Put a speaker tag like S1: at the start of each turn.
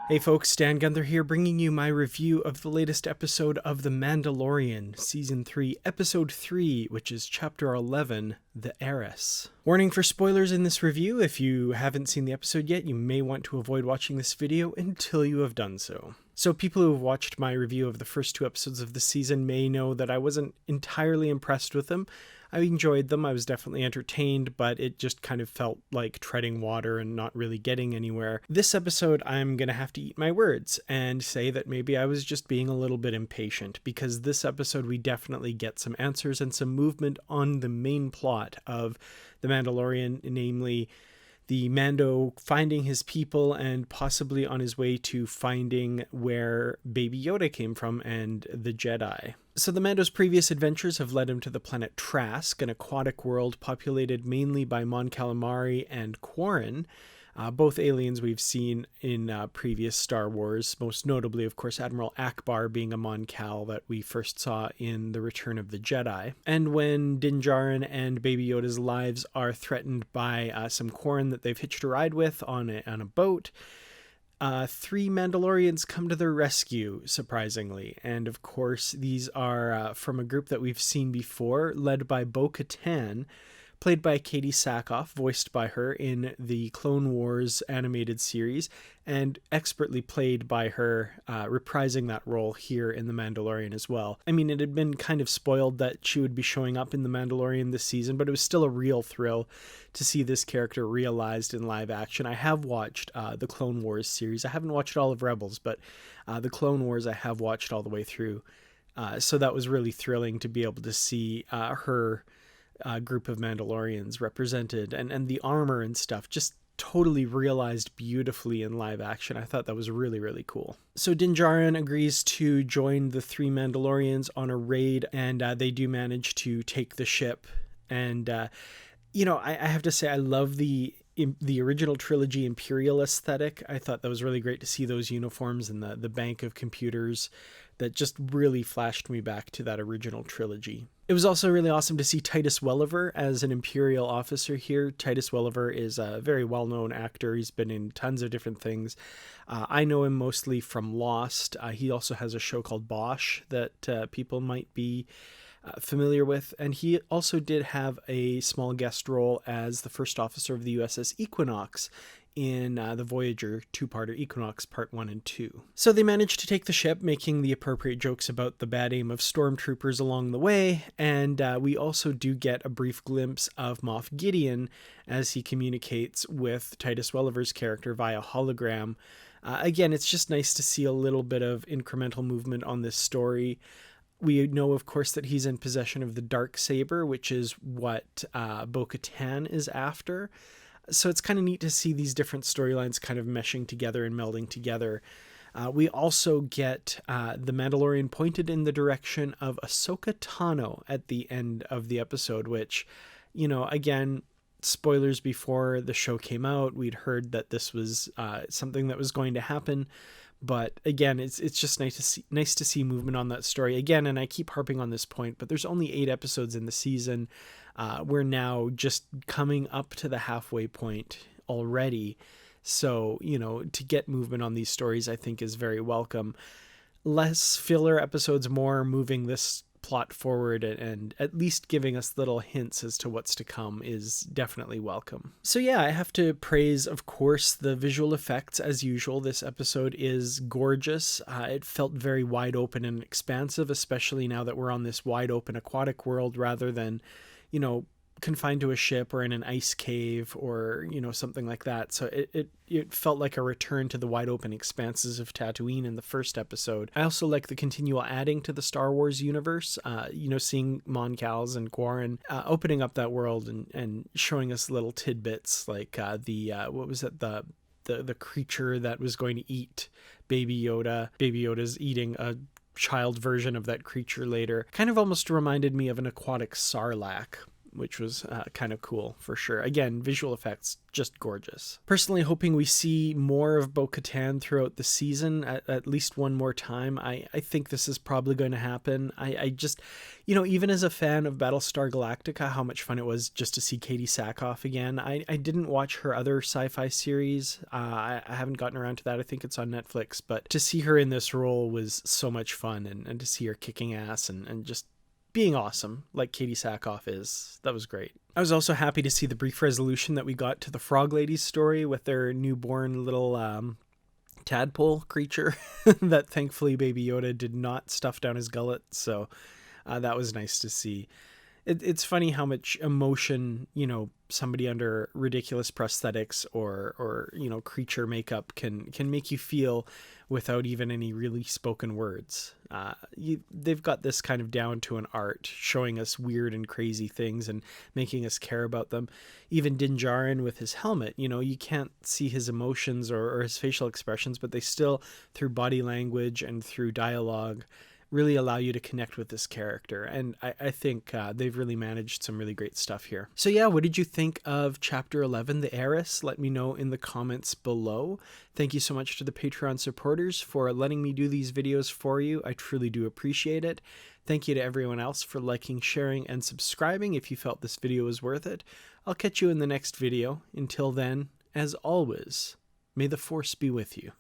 S1: Hey folks, Dan Gunther here, bringing you my review of the latest episode of The Mandalorian, Season 3, Episode 3, which is Chapter 11, The Heiress. Warning for spoilers in this review. If you haven't seen the episode yet, you may want to avoid watching this video until you have done so. So people who have watched my review of the first two episodes of the season may know that I wasn't entirely impressed with them. I enjoyed them, I was definitely entertained, but it just kind of felt like treading water and not really getting anywhere. This episode, I'm gonna have to eat my words and say that maybe I was just being a little bit impatient, because this episode we definitely get some answers and some movement on the main plot of The Mandalorian, namely the Mando finding his people and possibly on his way to finding where Baby Yoda came from and the Jedi. So the Mando's previous adventures have led him to the planet Trask, an aquatic world populated mainly by Mon Calamari and Quarren, both aliens we've seen in previous Star Wars, most notably, of course, Admiral Akbar being a Mon Cal that we first saw in The Return of the Jedi. And when Din Djarin and Baby Yoda's lives are threatened by some Quarren that they've hitched a ride with on a boat, three Mandalorians come to their rescue, surprisingly. And of course, these are from a group that we've seen before, led by Bo-Katan, played by Katie Sackhoff, voiced by her in the Clone Wars animated series, and expertly played by her, reprising that role here in The Mandalorian as well. I mean, it had been kind of spoiled that she would be showing up in The Mandalorian this season, but it was still a real thrill to see this character realized in live action. I have watched the Clone Wars series. I haven't watched all of Rebels, but the Clone Wars I have watched all the way through. So that was really thrilling to be able to see her group of Mandalorians represented, and the armor and stuff just totally realized beautifully in live action. I thought that was really, really cool. So Din Djarin agrees to join the three Mandalorians on a raid, and they do manage to take the ship. And I have to say, I love the original trilogy Imperial aesthetic. I thought that was really great to see those uniforms and the bank of computers. That just really flashed me back to that original trilogy. It was also really awesome to see Titus Welliver as an Imperial officer here. Titus Welliver is a very well-known actor. He's been in tons of different things. I know him mostly from Lost. He also has a show called Bosch that people might be familiar with. And he also did have a small guest role as the first officer of the USS Equinox in the Voyager two-parter Equinox Part 1 and 2. So they managed to take the ship, making the appropriate jokes about the bad aim of stormtroopers along the way, and we also do get a brief glimpse of Moff Gideon as he communicates with Titus Welliver's character via hologram. Again, it's just nice to see a little bit of incremental movement on this story. We know, of course, that he's in possession of the Darksaber, which is what Bo-Katan is after. So it's kind of neat to see these different storylines kind of meshing together and melding together. We also get the Mandalorian pointed in the direction of Ahsoka Tano at the end of the episode, which, again, spoilers before the show came out. We'd heard that this was something that was going to happen. But again, it's just nice to see movement on that story. Again, and I keep harping on this point, but there's only 8 episodes in the season. We're now just coming up to the halfway point already. So, to get movement on these stories, I think is very welcome. Less filler episodes, more moving this plot forward and at least giving us little hints as to what's to come is definitely welcome. So yeah, I have to praise, of course, the visual effects as usual. This episode is gorgeous. It felt very wide open and expansive, especially now that we're on this wide open aquatic world rather than, confined to a ship or in an ice cave or, something like that. So it felt like a return to the wide open expanses of Tatooine in the first episode. I also like the continual adding to the Star Wars universe, seeing Mon Cals and Quarren opening up that world and showing us little tidbits like the creature that was going to eat Baby Yoda. Baby Yoda's eating a child version of that creature later. Kind of almost reminded me of an aquatic sarlacc. which was kind of cool for sure. Again, visual effects, just gorgeous. Personally hoping we see more of Bo-Katan throughout the season, at least one more time. I think this is probably going to happen. I just, even as a fan of Battlestar Galactica, how much fun it was just to see Katie Sackhoff again. I didn't watch her other sci-fi series. I haven't gotten around to that. I think it's on Netflix, but to see her in this role was so much fun, and to see her kicking ass and just being awesome like Katie Sackhoff is. That was great. I was also happy to see the brief resolution that we got to the Frog Ladies story with their newborn little tadpole creature that thankfully Baby Yoda did not stuff down his gullet. So that was nice to see. It's funny how much emotion, somebody under ridiculous prosthetics or creature makeup can make you feel without even any really spoken words. They've got this kind of down to an art, showing us weird and crazy things and making us care about them. Even Din Djarin with his helmet, you can't see his emotions or his facial expressions, but they still, through body language and through dialogue, really allow you to connect with this character. And I think they've really managed some really great stuff here. So yeah, what did you think of Chapter 11, The Heiress? Let me know in the comments below. Thank you so much to the Patreon supporters for letting me do these videos for you. I truly do appreciate it. Thank you to everyone else for liking, sharing, and subscribing if you felt this video was worth it. I'll catch you in the next video. Until then, as always, may the Force be with you.